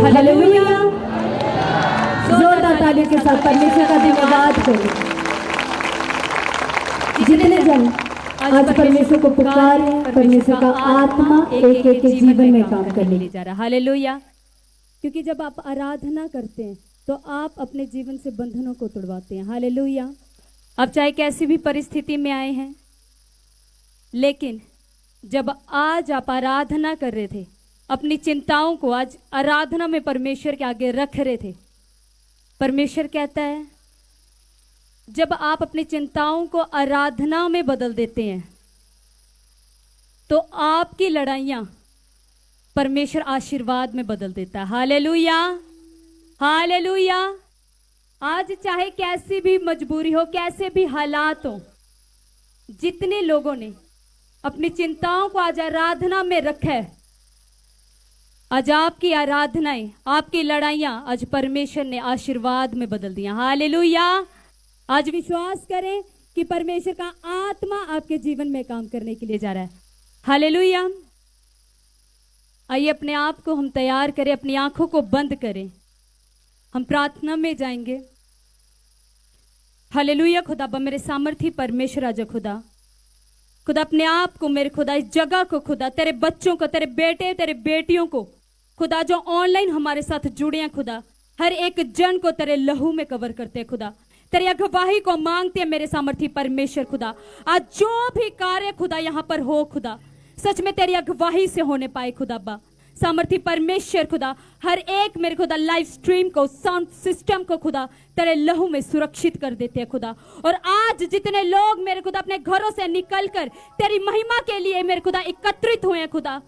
Hallelujah. जोरदार तालियों के साथ परमेश्वर का धन्यवाद करें। जितने जन आज परमेश्वर को पुकार रहे हैं, परमेश्वर का आत्मा एक एक के जीवन में काम करने ले जा रहा है। हालेलुया। क्योंकि जब आप आराधना करते हैं तो आप अपने जीवन से बंधनों को तोड़वाते हैं। हालेलुया। आप चाहे कैसी भी परिस्थिति में आए हैं, लेकिन जब आज आप आराधना कर रहे थे, अपनी चिंताओं को आज आराधना में परमेश्वर के आगे रख रहे थे, परमेश्वर कहता है जब आप अपनी चिंताओं को आराधना में बदल देते हैं तो आपकी लड़ाइयां परमेश्वर आशीर्वाद में बदल देता है। Hallelujah, hallelujah. आज चाहे कैसी भी मजबूरी हो, कैसे भी हालात हो, जितने लोगों ने अपनी चिंताओं को आज आराधना में रखा है, आज आपकी आराधनाएं, आपकी लड़ाइयां आज परमेश्वर ने आशीर्वाद में बदल दिया। हालेलुया। आज विश्वास करें कि परमेश्वर का आत्मा आपके जीवन में काम करने के लिए जा रहा है। हालेलुया। आइए अपने आप को हम तैयार करें, अपनी आंखों को बंद करें, हम प्रार्थना में जाएंगे। हालेलुया। खुदा मेरे सामर्थी परमेश्वर आजा खुदा, खुदा अपने आप को, मेरे खुदा इस जगह को, खुदा तेरे बच्चों को, तेरे बेटे तेरे बेटियों को, खुदा जो ऑनलाइन हमारे साथ जुड़े हैं, खुदा हर एक जन को तेरे लहू में कवर करते हैं। खुदा तेरी अगुवाई को मांगते हैं मेरे सामर्थी परमेश्वर। खुदा आज जो भी कार्य खुदा यहाँ पर हो, खुदा सच में तेरी अगुवाई से होने पाए। खुदा बा सामर्थी परमेश्वर, खुदा हर एक मेरे खुदा लाइव स्ट्रीम को, साउंड सिस्टम को खुदा तेरे लहू में सुरक्षित कर देते हैं खुदा। और आज जितने लोग मेरे खुदा अपने घरों से निकलकर तेरी महिमा के लिए मेरे खुदा एकत्रित हुए हैं, खुदा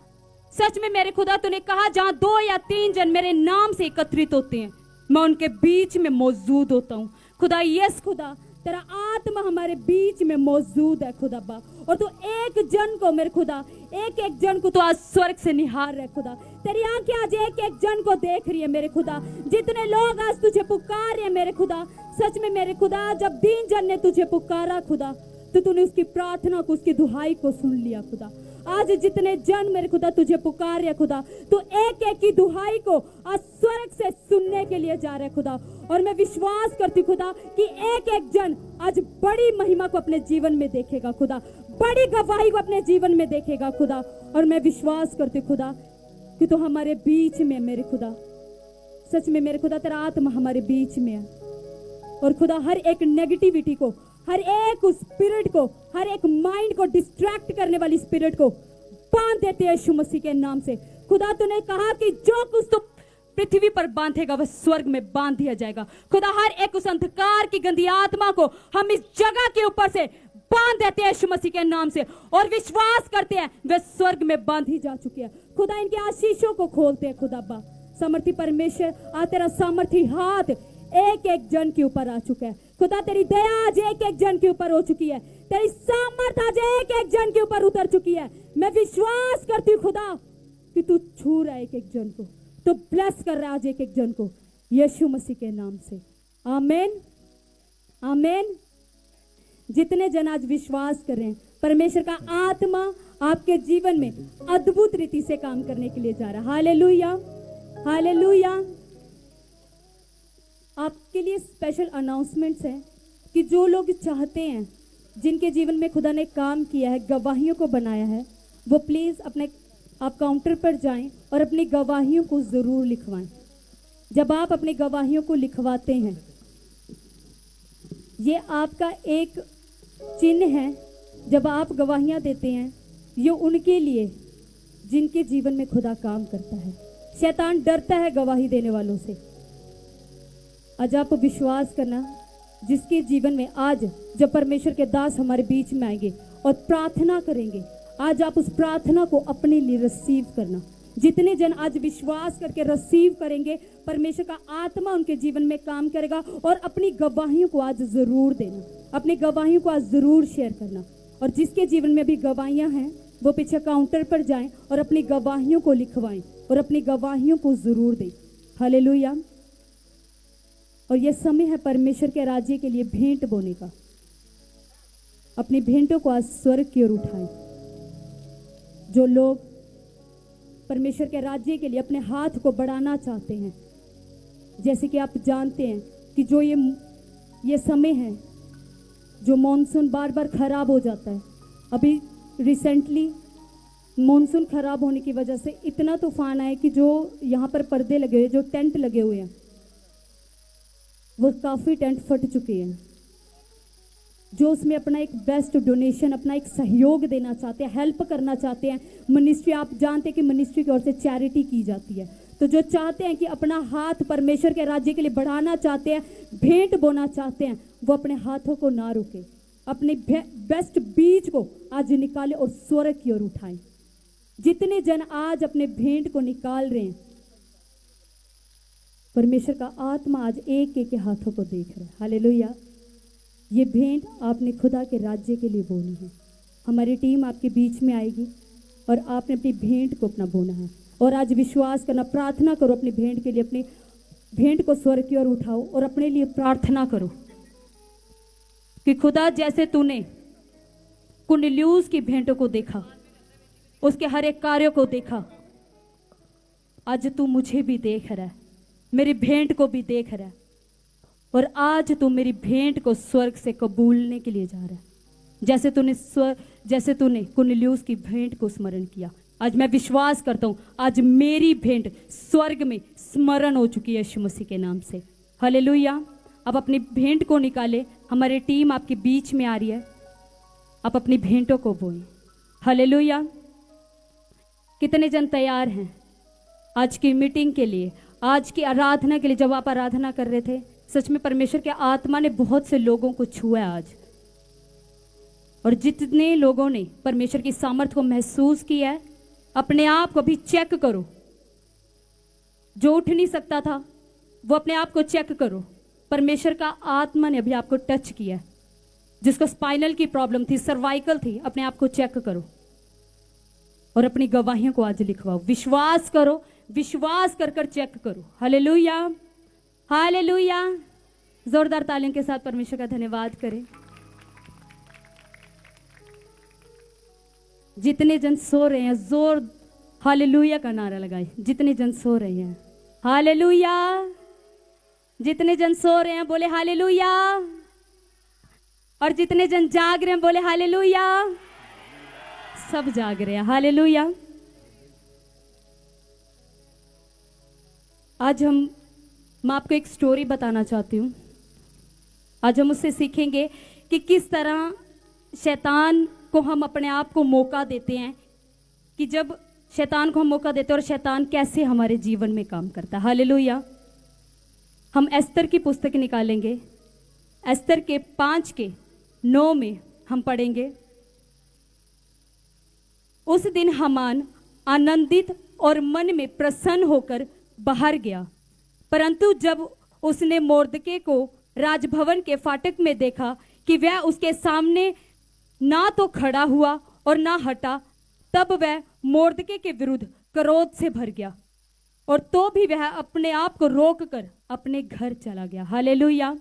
सच में मेरे खुदा तूने कहा जहां 2 या 3 जन मेरे नाम से एकत्रित होते हैं, मैं उनके बीच में मौजूद होता हूँ। खुदा यस खुदा तेरा आत्मा हमारे बीच में मौजूद है खुदा बा। और तू एक जन को मेरे खुदा, एक एक जन को तो आज स्वर्ग से निहार रहे खुदा। तेरी आंखें आज एक एक जन को देख रही है मेरे खुदा। जितने लोग आज तुझे पुकार रहे हैं मेरे खुदा, सच में मेरे खुदा जब 3 जन ने तुझे पुकारा खुदा, तो तूने उसकी प्रार्थना को, उसकी दुहाई को सुन लिया खुदा। आज जितने जन मेरे खुदा तुझे पुकार रहे खुदा, तू एक एक की दुहाई को आज स्वर्ग से सुनने के लिए जा रहे खुदा। और मैं विश्वास करती खुदा कि एक एक जन आज बड़ी महिमा को अपने जीवन में देखेगा खुदा, बड़ी गवाही को अपने जीवन में देखेगा खुदा। और मैं विश्वास करती खुदा कि तू हमारे बीच में मेरे खुदा, सच में मेरे खुदा तेरा आत्मा हमारे बीच में है। और खुदा हर एक नेगेटिविटी को, हर एक उस स्पिरिट को, हर एक माइंड को डिस्ट्रैक्ट करने वाली स्पिरिट को बांध देते हैं यीशु मसीह के नाम से। खुदा तूने कहा कि जो कुछ तू पृथ्वी पर बांधेगा वह स्वर्ग में बांध दिया जाएगा। खुदा हर एक उस अंधकार की गंदी आत्मा को हम इस जगह के ऊपर से बांध देते हैं यीशु मसीह के नाम से, और विश्वास करते हैं वे स्वर्ग में बांधी जा चुकी है। खुदा इनके आशीषों को खोलते हैं खुदा बा सामर्थी परमेश्वर। आ तेरा सामर्थी हाथ एक एक जन के ऊपर आ चुका है खुदा। तेरी दया आज एक एक जन के ऊपर हो चुकी है, तेरी सामर्थ आज एक एक जन के ऊपर उतर चुकी है। मैं विश्वास करती हूँ खुदा कि तू छू रहा है एक एक जन को, तो ब्लेस कर रहा है आज एक एक जन को यीशु मसीह के नाम से। आमीन, आमीन। जितने जन आज विश्वास कर रहे हैं परमेश्वर का आत्मा आपके जीवन में अद्भुत रीति से काम करने के लिए जा रहा है। Hallelujah, hallelujah. आपके लिए स्पेशल अनाउंसमेंट्स हैं कि जो लोग चाहते हैं, जिनके जीवन में खुदा ने काम किया है, गवाहियों को बनाया है, वो प्लीज अपने आप काउंटर पर जाएं और अपनी गवाहियों को जरूर लिखवाएं। जब आप अपनी गवाहियों को लिखवाते हैं, ये आपका एक चिन्ह है। जब आप गवाहियां देते हैं, ये उनके लिए जिनके जीवन में खुदा काम करता है। शैतान डरता है गवाही देने वालों से। आज आप विश्वास करना, जिसके जीवन में आज जब परमेश्वर के दास हमारे बीच में आएंगे और प्रार्थना करेंगे, आज आप उस प्रार्थना को अपने लिए रिसीव करना। जितने जन आज विश्वास करके रिसीव करेंगे, परमेश्वर का आत्मा उनके जीवन में काम करेगा। और अपनी गवाहियों को आज जरूर देना, अपनी गवाहियों को आज जरूर शेयर करना। और जिसके जीवन में भी गवाहियां हैं, वो पीछे काउंटर पर जाएं और अपनी गवाहियों को लिखवाएं और अपनी गवाहियों को जरूर दें। हालेलुया। और यह समय है परमेश्वर के राज्य के लिए भेंट बोने का। अपनी भेंटों को आज स्वर्ग की ओर उठाएं। जो लोग परमेश्वर के राज्य के लिए अपने हाथ को बढ़ाना चाहते हैं, जैसे कि आप जानते हैं कि जो ये समय है, जो मॉनसून बार बार खराब हो जाता है। अभी रिसेंटली मॉनसून खराब होने की वजह से इतना तूफान आया कि जो यहाँ पर पर्दे लगे हुए, जो टेंट लगे हुए हैं, वो काफ़ी टेंट फट चुके हैं। जो उसमें अपना एक बेस्ट डोनेशन, अपना एक सहयोग देना चाहते हैं, हेल्प करना चाहते हैं, मिनिस्ट्री, आप जानते हैं कि मिनिस्ट्री की ओर से चैरिटी की जाती है, तो जो चाहते हैं कि अपना हाथ परमेश्वर के राज्य के लिए बढ़ाना चाहते हैं, भेंट बोना चाहते हैं, वो अपने हाथों को ना रोके, अपने बेस्ट बीज को आज निकाले और स्वर्ग की ओर उठाएं। जितने जन आज अपने भेंट को निकाल रहे हैं, परमेश्वर का आत्मा आज एक एक के हाथों को देख रहा है। हालेलुया। ये भेंट आपने खुदा के राज्य के लिए बोनी है। हमारी टीम आपके बीच में आएगी और आपने अपनी भेंट को अपना बोना है। और आज विश्वास करना, प्रार्थना करो अपनी भेंट के लिए, अपनी भेंट को स्वर्ग की ओर उठाओ और अपने लिए प्रार्थना करो कि खुदा, जैसे तूने कुरनेलियुस की भेंटों को देखा, उसके हर एक कार्यों को देखा, आज तू मुझे भी देख रहा है, मेरी भेंट को भी देख रहा है, और आज तू मेरी भेंट को स्वर्ग से कबूलने के लिए जा रहा है। जैसे तूने कुरनेलियुस की भेंट को स्मरण किया, आज मैं विश्वास करता हूं आज मेरी भेंट स्वर्ग में स्मरण हो चुकी है यीशु मसीह के नाम से। हालेलुया। अब अपनी भेंट को निकाले, हमारी टीम आपके बीच में आ रही है, आप अपनी भेंटों को बोएं। हालेलुया। कितने जन तैयार हैं आज की मीटिंग के लिए, आज की आराधना के लिए? जब आप आराधना कर रहे थे, सच में परमेश्वर के आत्मा ने बहुत से लोगों को छुआ आज, और जितने लोगों ने परमेश्वर की सामर्थ को महसूस किया है, अपने आप को भी चेक करो। जो उठ नहीं सकता था वो अपने आप को चेक करो। परमेश्वर का आत्मा ने अभी आपको टच किया है। जिसको स्पाइनल की प्रॉब्लम थी, सर्वाइकल थी, अपने आप को चेक करो और अपनी गवाहियों को आज लिखवाओ। विश्वास करो, विश्वास कर कर चेक करो। Hallelujah, hallelujah. जोरदार तालियों के साथ परमेश्वर का धन्यवाद करें। जितने जन सो रहे हैं, जोर हालेलुया का नारा लगाए। जितने जन सो रहे हैं, हालेलुया। जितने जन सो रहे हैं बोले हालेलुया, और जितने जन जाग रहे हैं बोले हालेलुया। सब जाग रहे हैं। हालेलुया। आज मैं आपको एक स्टोरी बताना चाहती हूँ। आज हम उससे सीखेंगे कि किस तरह शैतान को हम अपने आप को मौका देते हैं, कि जब शैतान को हम मौका देते हैं और शैतान कैसे हमारे जीवन में काम करता है। हालेलुया। हम एस्तर की पुस्तक निकालेंगे। एस्तर के 5:9 में हम पढ़ेंगे, उस दिन हामान आनंदित और मन में प्रसन्न होकर बाहर गया, परंतु जब उसने मोर्दके को राजभवन के फाटक में देखा कि वह उसके सामने ना तो खड़ा हुआ और ना हटा, तब वह मोर्दके के विरुद्ध क्रोध से भर गया, और तो भी वह अपने आप को रोककर अपने घर चला गया। हालेलुया।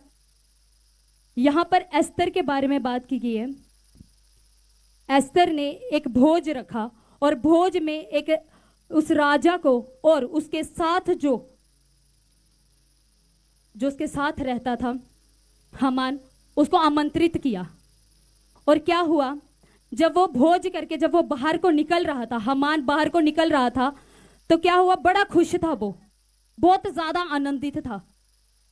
यहां पर एस्तर के बारे में बात की गई है। एस्तर ने एक भोज रखा, और भोज में एक उस राजा को और उसके साथ जो उसके साथ रहता था हामान, उसको आमंत्रित किया। और क्या हुआ, जब वो भोज करके जब वो बाहर को निकल रहा था, हामान बाहर को निकल रहा था, तो क्या हुआ, बड़ा खुश था, वो बहुत ज्यादा आनंदित था,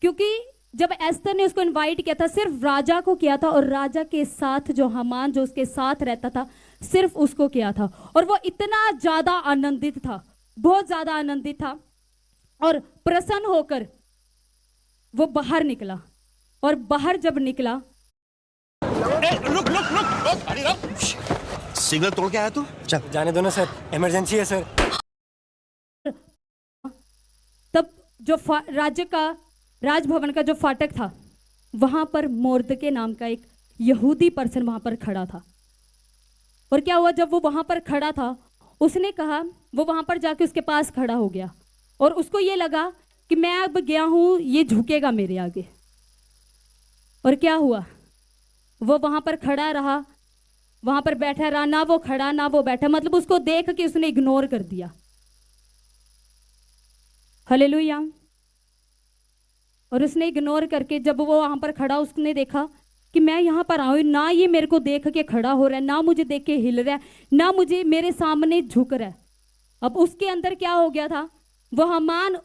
क्योंकि जब एस्तर ने उसको इनवाइट किया था, सिर्फ राजा को किया था, और राजा के साथ जो हामान जो उसके साथ रहता था, सिर्फ उसको किया था। और वो इतना ज्यादा आनंदित था, बहुत ज्यादा आनंदित था, और प्रसन्न होकर वो बाहर निकला। और बाहर जब निकला, रुक रुक रुक, अरे रुक, सिग्नल तोड़ के आया तू? चल जाने दो ना सर, इमरजेंसी है सर। तब जो राज्य का राजभवन का जो फाटक था, वहां पर मोर्दके नाम का एक यहूदी पर्सन वहां पर खड़ा था। और क्या हुआ, जब वो वहां पर खड़ा था, उसने कहा, वो वहां पर जाके उसके पास खड़ा हो गया, और उसको ये लगा कि मैं अब गया हूं, ये झुकेगा मेरे आगे। और क्या हुआ, वो वहां पर खड़ा रहा, वहां पर बैठा रहा, ना वो खड़ा ना वो बैठा, मतलब उसको देख के उसने इग्नोर कर दिया। हालेलुया। और उसने इग्नोर करके जब वो वहां पर खड़ा, उसने देखा कि मैं यहाँ पर आऊँ, ना ये मेरे को देख के खड़ा हो रहा है, ना मुझे देख के हिल रहा है, ना मुझे मेरे सामने झुक रहा है। अब उसके अंदर क्या हो गया था, वो हामान,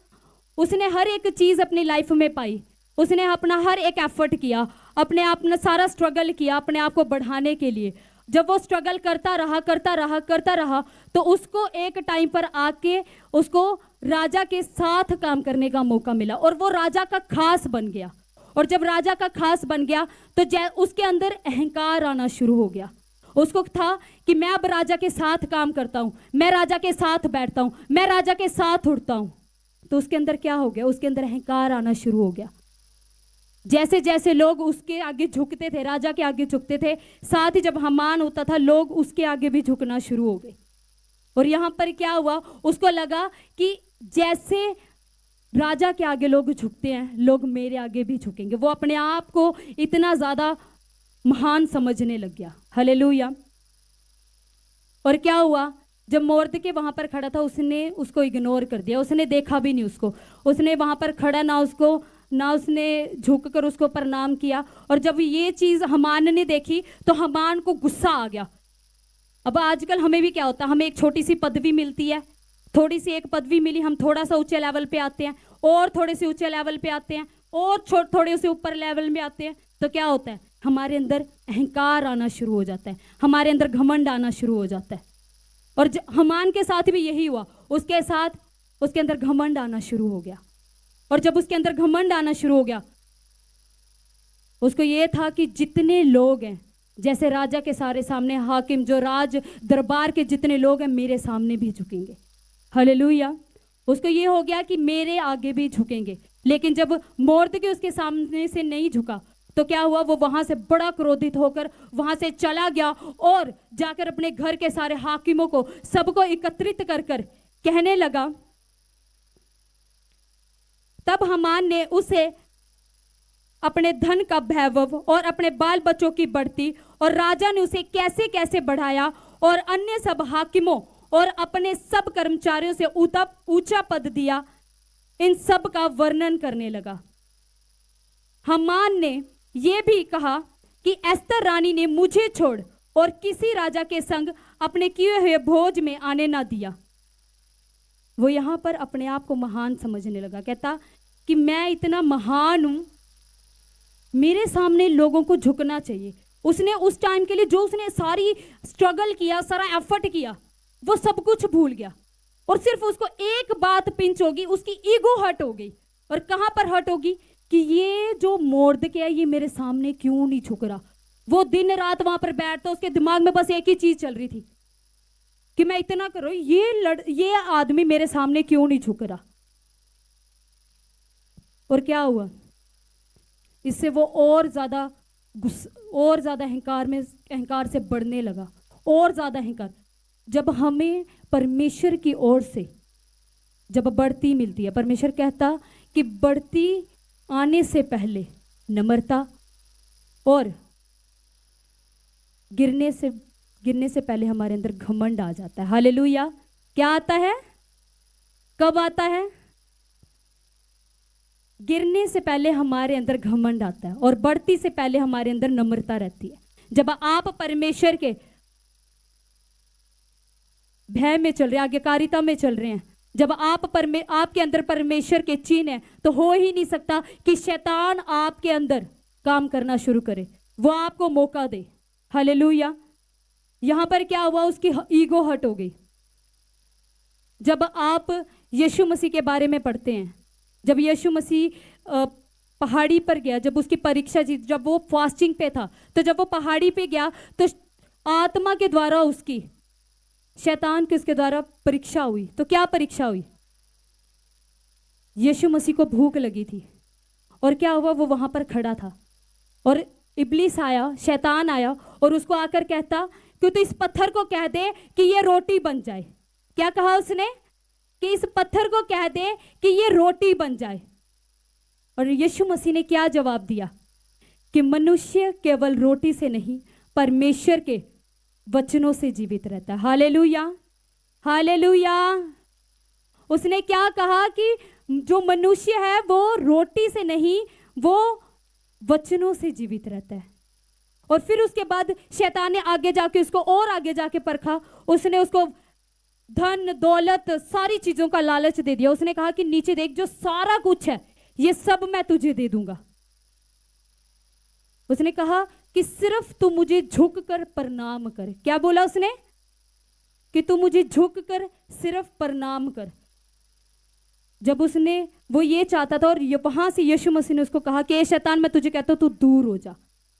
उसने हर एक चीज अपनी लाइफ में पाई, उसने अपना हर एक एफर्ट किया, अपने आप ने सारा स्ट्रगल किया अपने आप को बढ़ाने के लिए। जब वो स्ट्रगल करता रहा करता रहा करता रहा, तो उसको एक टाइम पर आके उसको राजा के साथ काम करने का मौका मिला और वो राजा का खास बन गया। और जब राजा का खास बन गया तो उसके अंदर अहंकार आना शुरू हो गया। उसको था कि मैं अब राजा के साथ काम करता हूं, मैं राजा के साथ बैठता हूं, मैं राजा के साथ उठता हूं। तो उसके अंदर क्या हो गया, उसके अंदर अहंकार आना शुरू हो गया। जैसे जैसे लोग उसके आगे झुकते थे, राजा के आगे झुकते थे, साथ ही जब हामान होता था लोग उसके आगे भी झुकना शुरू हो गए। और यहां पर क्या हुआ, उसको लगा कि जैसे राजा के आगे लोग झुकते हैं, लोग मेरे आगे भी झुकेंगे। वो अपने आप को इतना ज्यादा महान समझने लग गया। हालेलुया। और क्या हुआ, जब मोर्दके वहां पर खड़ा था, उसने उसको इग्नोर कर दिया, उसने देखा भी नहीं उसको। उसने वहां पर खड़ा ना उसने झुक कर उसको प्रणाम किया। और जब ये चीज हामान ने देखी तो हामान को गुस्सा आ गया। अब आजकल हमें भी क्या होता है, हमें एक छोटी सी पदवी मिलती है, थोड़ी सी एक पदवी मिली, हम थोड़ा सा ऊंचे लेवल पे आते हैं, और थोड़े से ऊंचे लेवल पे आते हैं, और थोड़े से ऊपर लेवल में आते हैं, तो क्या होता है, हमारे अंदर अहंकार आना शुरू हो जाता है, हमारे अंदर घमंड आना शुरू हो जाता है। और हामान के साथ भी यही हुआ, उसके साथ उसके अंदर घमंड आना शुरू हो गया। और जब उसके अंदर घमंड आना शुरू हो गया, उसको यह था कि जितने लोग हैं, जैसे राजा के सारे सामने हाकिम, जो राज दरबार के जितने लोग हैं, मेरे सामने भी झुकेंगे। हालेलुया। उसको ये हो गया कि मेरे आगे भी झुकेंगे। लेकिन जब मोर्दके उसके सामने से नहीं झुका तो क्या हुआ, वो वहां से बड़ा क्रोधित होकर वहां से चला गया और जाकर अपने घर के सारे हाकिमों को, सबको एकत्रित कर कर कहने लगा। तब हामान ने उसे अपने धन का वैभव और अपने बाल बच्चों की बढ़ती, और राजा ने उसे कैसे कैसे बढ़ाया और अन्य सब हाकिमों और अपने सब कर्मचारियों से ऊंचा पद दिया, इन सब का वर्णन करने लगा। हामान ने यह भी कहा कि एस्तर रानी ने मुझे छोड़ और किसी राजा के संग अपने किए हुए भोज में आने ना दिया। वो यहां पर अपने आप को महान समझने लगा, कहता कि मैं इतना महान हूं, मेरे सामने लोगों को झुकना चाहिए। उसने उस टाइम के लिए जो उसने सारी स्ट्रगल किया, सारा एफर्ट किया, वो सब कुछ भूल गया। और सिर्फ उसको एक बात पिंच होगी, उसकी ईगो हर्ट हो गई। और कहां पर हर्ट होगी, कि ये जो मोर्दके है, ये मेरे सामने क्यों नहीं झुक रहा। वो दिन रात वहां पर बैठता, उसके दिमाग में बस एक ही चीज चल रही थी कि मैं इतना करूं, ये आदमी मेरे सामने क्यों नहीं झुक रहा। और क्या हुआ, इससे वो और ज्यादा अहंकार से बढ़ने लगा, और ज्यादा अहंकार। जब हमें परमेश्वर की ओर से जब बढ़ती मिलती है, परमेश्वर कहता कि बढ़ती आने से पहले नम्रता, और गिरने से पहले हमारे अंदर घमंड आ जाता है। हालेलुया। क्या आता है, कब आता है, गिरने से पहले हमारे अंदर घमंड आता है, और बढ़ती से पहले हमारे अंदर नम्रता रहती है। जब आप परमेश्वर के भय में चल रहे हैं, आज्ञाकारिता में चल रहे हैं, जब आपके अंदर परमेश्वर के चिन्ह है, तो हो ही नहीं सकता कि शैतान आपके अंदर काम करना शुरू करे, वो आपको मौका दे। हालेलुया। यहां पर क्या हुआ, उसकी ईगो हर्ट हो गई। जब आप यीशु मसीह के बारे में पढ़ते हैं, जब यीशु मसीह पहाड़ी पर गया, जब उसकी परीक्षा जीत, जब वो फास्टिंग पे था, तो जब वो पहाड़ी पे गया तो आत्मा के द्वारा उसकी, शैतान की उसके द्वारा परीक्षा हुई। तो क्या परीक्षा हुई, यीशु मसीह को भूख लगी थी, और क्या हुआ, वो वहां पर खड़ा था, और इब्लीस आया, शैतान आया, और उसको आकर कहता कि तो इस पत्थर को कह दे कि ये रोटी बन जाए। क्या कहा उसने, कि इस पत्थर को कह दे कि ये रोटी बन जाए। और यीशु मसीह ने क्या जवाब दिया, कि मनुष्य केवल रोटी से नहीं, परमेश्वर के वचनों से जीवित रहता है। Hallelujah, hallelujah. उसने क्या कहा कि जो मनुष्य है वो रोटी से नहीं, वो वचनों से जीवित रहता है। और फिर उसके बाद शैतान ने आगे जाके उसको और आगे जाके परखा। उसने उसको धन दौलत सारी चीजों का लालच दे दिया। उसने कहा कि नीचे देख, जो सारा कुछ है ये सब मैं तुझे दे दूंगा। उसने कहा कि सिर्फ तू मुझे झुक कर प्रणाम कर। क्या बोला उसने? कि तू मुझे झुक कर सिर्फ प्रणाम कर। जब उसने वो ये चाहता था, और वहां से यीशु मसीह ने उसको कहा कि ए शैतान, मैं तुझे कहता हूं तू दूर हो जा।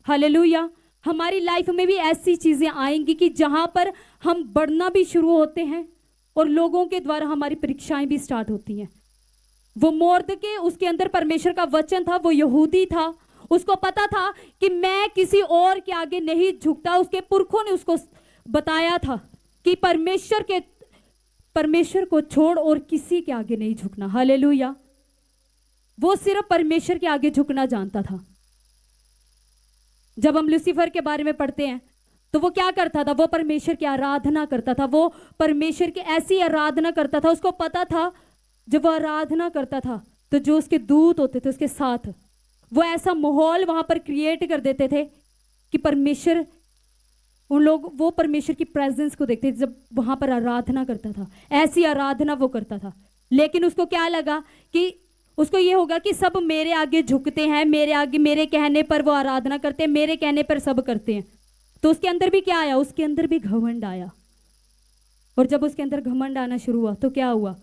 हालेलुया। हमारी लाइफ में भी ऐसी चीजें आएंगी कि जहां पर हम बढ़ना भी शुरू होते हैं और लोगों के द्वारा हमारी परीक्षाएं भी स्टार्ट होती हैं। वो मोर्दके, उसके अंदर परमेश्वर का वचन था, वो यहूदी था, उसको पता था कि मैं किसी और के आगे नहीं झुकता। उसके पुरखों ने उसको बताया था कि परमेश्वर को छोड़ और किसी के आगे नहीं झुकना। हालेलुया। वो सिर्फ परमेश्वर के आगे झुकना जानता था। जब हम लूसीफर के बारे में पढ़ते हैं तो वो क्या करता था? वो परमेश्वर की आराधना करता था। वो परमेश्वर की ऐसी आराधना करता था, उसको पता था जब वो आराधना करता था तो जो उसके दूत होते थे उसके साथ, वो ऐसा माहौल वहां पर क्रिएट कर देते थे कि परमेश्वर, उन लोग वो परमेश्वर की प्रेजेंस को देखते थे जब वहां पर आराधना करता था। ऐसी आराधना वो करता था। लेकिन उसको क्या लगा कि उसको ये होगा कि सब मेरे आगे झुकते हैं, मेरे आगे, मेरे कहने पर वो आराधना करते हैं, मेरे कहने पर सब करते हैं। तो उसके अंदर भी क्या आया? उसके अंदर भी घमंड आया। और जब उसके अंदर घमंड आना शुरू हुआ तो क्या हुआ?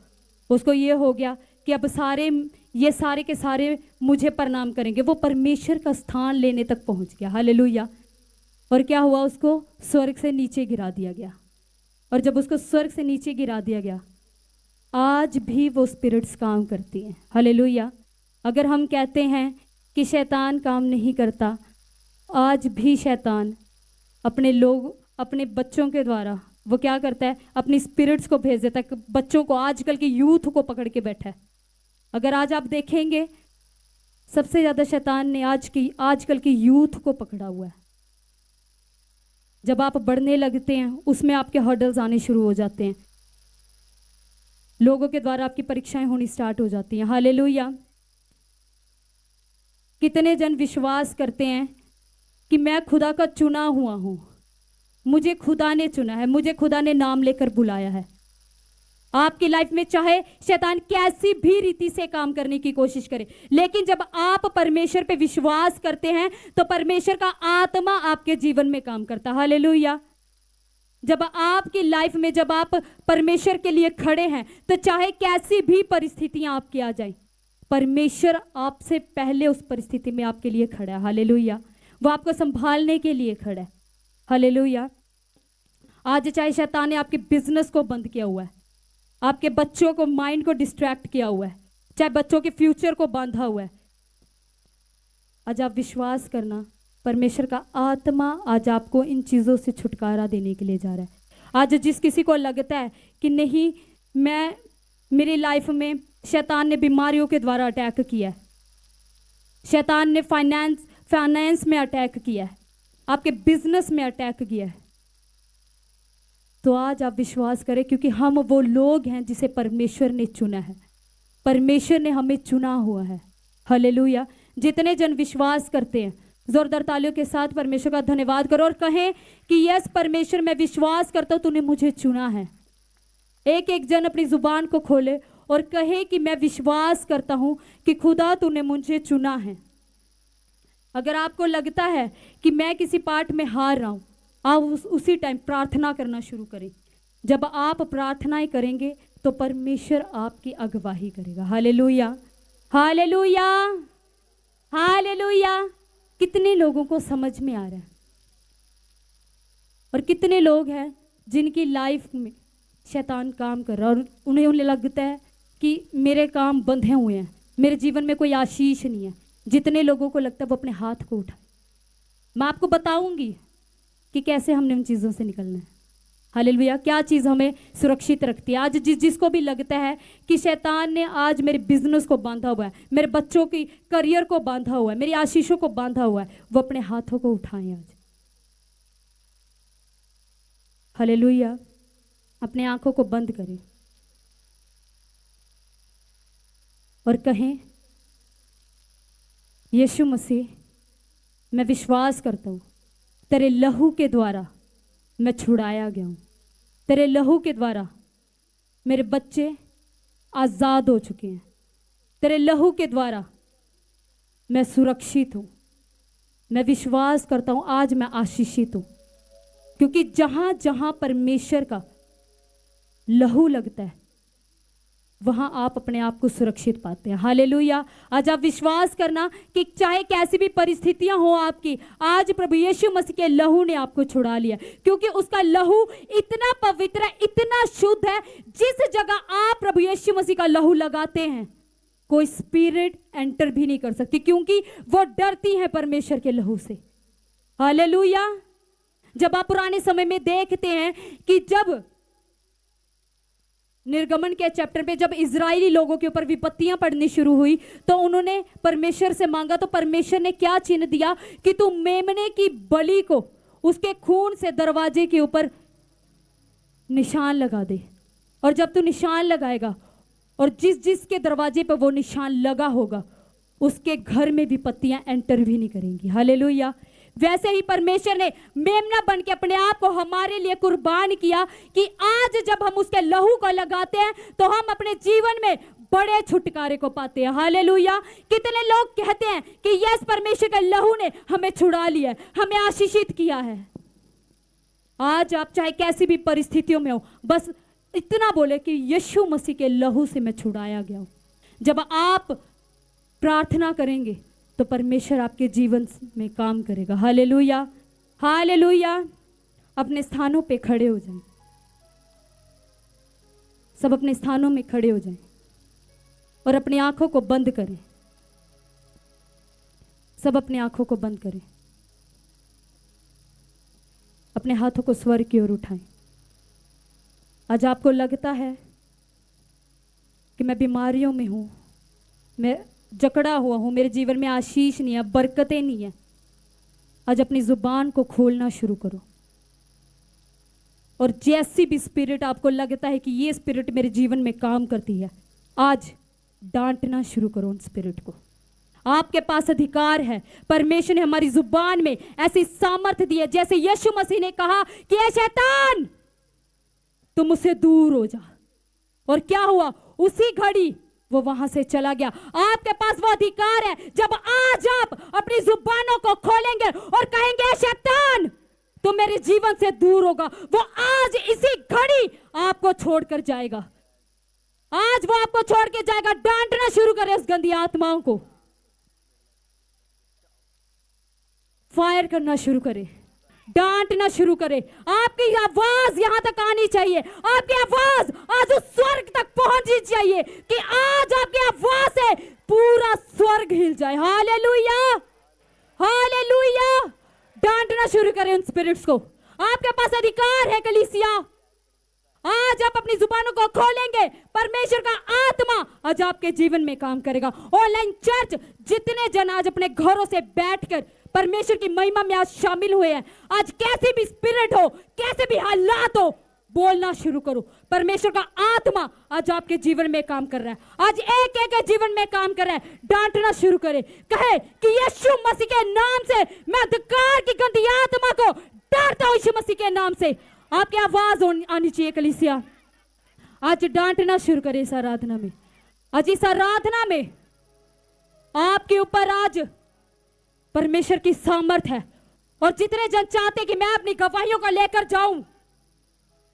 उसको ये हो गया कि अब ये सारे के सारे मुझे प्रणाम करेंगे। वो परमेश्वर का स्थान लेने तक पहुंच गया। हालेलुया। और क्या हुआ? उसको स्वर्ग से नीचे गिरा दिया गया। और जब उसको स्वर्ग से नीचे गिरा दिया गया, आज भी वो स्पिरिट्स काम करती हैं। हालेलुया। अगर हम कहते हैं कि शैतान काम नहीं करता, आज भी शैतान अपने बच्चों के द्वारा वो क्या करता है? अपनी स्पिरिट्स को भेज देता है। बच्चों को, आजकल के यूथ को पकड़ के बैठा है। अगर आज आप देखेंगे, सबसे ज्यादा शैतान ने आजकल की यूथ को पकड़ा हुआ है। जब आप बढ़ने लगते हैं उसमें आपके हर्डल्स आने शुरू हो जाते हैं, लोगों के द्वारा आपकी परीक्षाएं होनी स्टार्ट हो जाती हैं। हालेलुया। कितने जन विश्वास करते हैं कि मैं खुदा का चुना हुआ हूं, मुझे खुदा ने चुना है, मुझे खुदा ने नाम लेकर बुलाया है। आपकी लाइफ में चाहे शैतान कैसी भी रीति से काम करने की कोशिश करे, लेकिन जब आप परमेश्वर पे विश्वास करते हैं तो परमेश्वर का आत्मा आपके जीवन में काम करता है। हालेलुया। जब आपकी लाइफ में, जब आप परमेश्वर के लिए खड़े हैं तो चाहे कैसी भी परिस्थितियां आपकी आ जाए, परमेश्वर आपसे पहले उस परिस्थिति में आपके लिए खड़ा है। हालेलुया। वो आपको संभालने के लिए खड़ा है। हालेलुया। आज चाहे शैतान ने आपके बिजनेस को बंद किया हुआ है, आपके बच्चों को, माइंड को डिस्ट्रैक्ट किया हुआ है, चाहे बच्चों के फ्यूचर को बांधा हुआ है, आज आप विश्वास करना, परमेश्वर का आत्मा आज आपको इन चीज़ों से छुटकारा देने के लिए जा रहा है। आज जिस किसी को लगता है कि नहीं, मेरी लाइफ में शैतान ने बीमारियों के द्वारा अटैक किया है, शैतान ने फाइनेंस में अटैक किया है, आपके बिजनेस में अटैक किया है, तो आज आप विश्वास करें, क्योंकि हम वो लोग हैं जिसे परमेश्वर ने चुना है। परमेश्वर ने हमें चुना हुआ है। हालेलुया। जितने जन विश्वास करते हैं, जोरदार तालियों के साथ परमेश्वर का धन्यवाद करो और कहें कि यस परमेश्वर, मैं विश्वास करता हूं तूने मुझे चुना है। एक एक जन अपनी जुबान को खोले और कहे कि मैं विश्वास करता हूं कि खुदा तूने मुझे चुना है। अगर आपको लगता है कि मैं किसी पार्ट में हार रहा हूं, आप उसी टाइम प्रार्थना करना शुरू करें। जब आप प्रार्थनाएं करेंगे तो परमेश्वर आपकी अगुवाई करेगा। Hallelujah, hallelujah, hallelujah. कितने लोगों को समझ में आ रहा है? और कितने लोग हैं जिनकी लाइफ में शैतान काम कर रहा है और उन्हें लगता है कि मेरे काम बंधे हुए हैं, मेरे जीवन में कोई आशीष नहीं है। जितने लोगों को लगता है वो अपने हाथ को उठाए। मैं आपको बताऊंगी कि कैसे हमने उन चीज़ों से निकलना है। हालेलुया। क्या चीज़ हमें सुरक्षित रखती है? आज जिसको भी लगता है कि शैतान ने आज मेरे बिजनेस को बांधा हुआ है, मेरे बच्चों की करियर को बांधा हुआ है, मेरी आशीषों को बांधा हुआ है, वो अपने हाथों को उठाएं आज। हालेलुया। अपने आंखों को बंद करें और कहें, यीशु मसीह, मैं विश्वास करता हूँ तेरे लहू के द्वारा मैं छुड़ाया गया हूँ। तेरे लहू के द्वारा मेरे बच्चे आज़ाद हो चुके हैं। तेरे लहू के द्वारा मैं सुरक्षित हूँ। मैं विश्वास करता हूँ आज मैं आशीषित हूँ, क्योंकि जहाँ जहाँ परमेश्वर का लहू लगता है वहाँ आप अपने आप को सुरक्षित पाते हैं। हालेलुया। आज आप विश्वास करना कि चाहे कैसी भी परिस्थितियां हो आपकी, आज प्रभु यीशु मसीह के लहू ने आपको छुड़ा लिया, क्योंकि उसका लहू इतना पवित्र है, इतना शुद्ध है। जिस जगह आप प्रभु यीशु मसीह का लहू लगाते हैं कोई स्पिरिट एंटर भी नहीं कर सकती, क्योंकि वो डरती है परमेश्वर के लहू से। हालेलुया। जब आप पुराने समय में देखते हैं कि जब निर्गमन के चैप्टर पे जब इजरायली लोगों के ऊपर विपत्तियां पड़नी शुरू हुई तो उन्होंने परमेश्वर से मांगा, तो परमेश्वर ने क्या चिन्ह दिया कि तू मेमने की बलि को उसके खून से दरवाजे के ऊपर निशान लगा दे। और जब तू निशान लगाएगा और जिस जिस के दरवाजे पर वो निशान लगा होगा उसके घर में विपत्तियां एंटर भी नहीं करेंगी। हालेलुया। वैसे ही परमेश्वर ने मेमना बन के अपने आप को हमारे लिए कुर्बान किया कि आज जब हम उसके लहू को लगाते हैं तो हम अपने जीवन में बड़े छुटकारे को पाते हैं। हालेलुया। कितने लोग कहते हैं कि यस, परमेश्वर के लहू ने हमें छुड़ा लिया है, हमें आशीषित किया है। आज आप चाहे कैसी भी परिस्थितियों में हो, बस इतना बोले कि यीशु मसीह के लहू से मैं छुड़ाया गया हूं। जब आप प्रार्थना करेंगे तो परमेश्वर आपके जीवन में काम करेगा। हालेलुया। हालेलुया। अपने स्थानों पे खड़े हो जाएं। सब अपने स्थानों में खड़े हो जाएं और अपनी आंखों को बंद करें। सब अपनी आंखों को बंद करें। अपने हाथों को स्वर्ग की ओर उठाएं। आज आपको लगता है कि मैं बीमारियों में हूं, मैं जकड़ा हुआ हूं, मेरे जीवन में आशीष नहीं है, बरकतें नहीं है। आज अपनी जुबान को खोलना शुरू करो और जैसी भी स्पिरिट आपको लगता है कि ये स्पिरिट मेरे जीवन में काम करती है, आज डांटना शुरू करो उन स्पिरिट को। आपके पास अधिकार है। परमेश्वर ने हमारी जुबान में ऐसी सामर्थ्य दी है, जैसे यीशु मसीह ने कहा कि ए शैतान तुम मुझसे दूर हो जा, और क्या हुआ, उसी घड़ी वो वहां से चला गया। आपके पास वो अधिकार है। जब आज आप अपनी जुबानों को खोलेंगे और कहेंगे शैतान तुम मेरे जीवन से दूर होगा, वो आज इसी घड़ी आपको छोड़कर जाएगा। आज वो आपको छोड़ के जाएगा। डांटना शुरू करें उस गंदी आत्माओं को, फायर करना शुरू करें, डांटना शुरू करें। आपकी आवाज यहां तक आनी चाहिए, आपकी आवाज आज उस स्वर्ग तक पहुंचनी चाहिए कि आज आपकी आवाज से पूरा स्वर्ग हिल जाए। हालेलुया। हालेलुया। डांटना शुरू करें उन स्पिरिट्स को। आपके पास अधिकार है कलीसिया। आज आप अपनी जुबानों को खोलेंगे, परमेश्वर का आत्मा आज आपके जीवन में काम करेगा। ऑनलाइन चर्च जितने जन आज अपने घरों से बैठकर परमेश्वर की महिमा में आज शामिल हुए हैं, आज कैसी भी स्पिरिट हो, कैसे भी हालात हो, बोलना शुरू करो। परमेश्वर का आत्मा आज आपके जीवन में काम कर रहा है। आज एक एक के जीवन में काम कर रहा है। डांटना शुरू करे, कहे कि यीशु मसीह के नाम से मैं अंधकार की गंदी आत्मा को डांटता हूं। यीशु मसीह के नाम से आपकी आवाज आनी चाहिए कलीसिया। आज डांटना शुरू करे इस आराधना में। आज इस आराधना में आपके ऊपर आज परमेश्वर की सामर्थ है, और जितने जन चाहते कि मैं अपनी गवाहियों को लेकर जाऊं,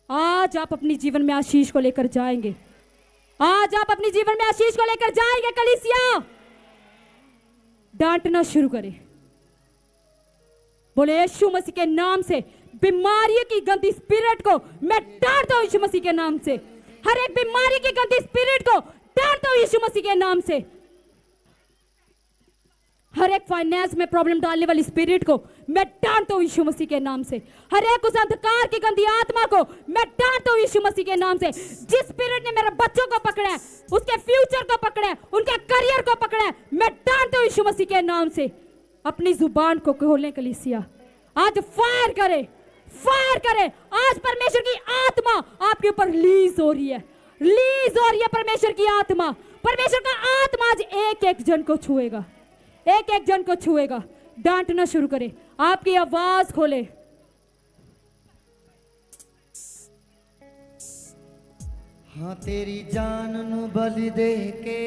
आज आप अपनी जीवन में आशीष को लेकर जाएंगे। आज आप अपनी जीवन में आशीष को लेकर जाएंगे कलीसिया। डांटना शुरू करें, बोले यीशु मसीह के नाम से बीमारी की गंदी स्पिरिट को मैं डांटता हूं। यीशु मसीह के नाम से हर एक बीमारी की गंदी स्पिरिट को डांटता हूं। यीशु मसीह के नाम से हर एक फाइनेंस में प्रॉब्लम डालने वाली स्पिरिट को मैं डांटता हूं यीशु मसीह के नाम से। हर एक उस अंधकार की गंदी आत्मा को मैं डांटता हूं यीशु मसीह के नाम से। जिस स्पिरिट ने मेरे बच्चों को पकड़ा है, उसके फ्यूचर को पकड़ा है, उनके करियर को पकड़ा है, मैं डांटता हूं यीशु मसीह के नाम से। अपनी जुबान को खोलें कलीसिया। आज फायर करें, फायर करें। आज परमेश्वर की आत्मा आपके ऊपर रिलीज हो रही है, रिलीज हो रही है परमेश्वर की आत्मा। परमेश्वर का आत्मा आज एक एक जन को छुएगा, एक एक जन को छुएगा। डांटना शुरू करे, आपकी आवाज खोले। हाँ तेरी जान नू बलि दे के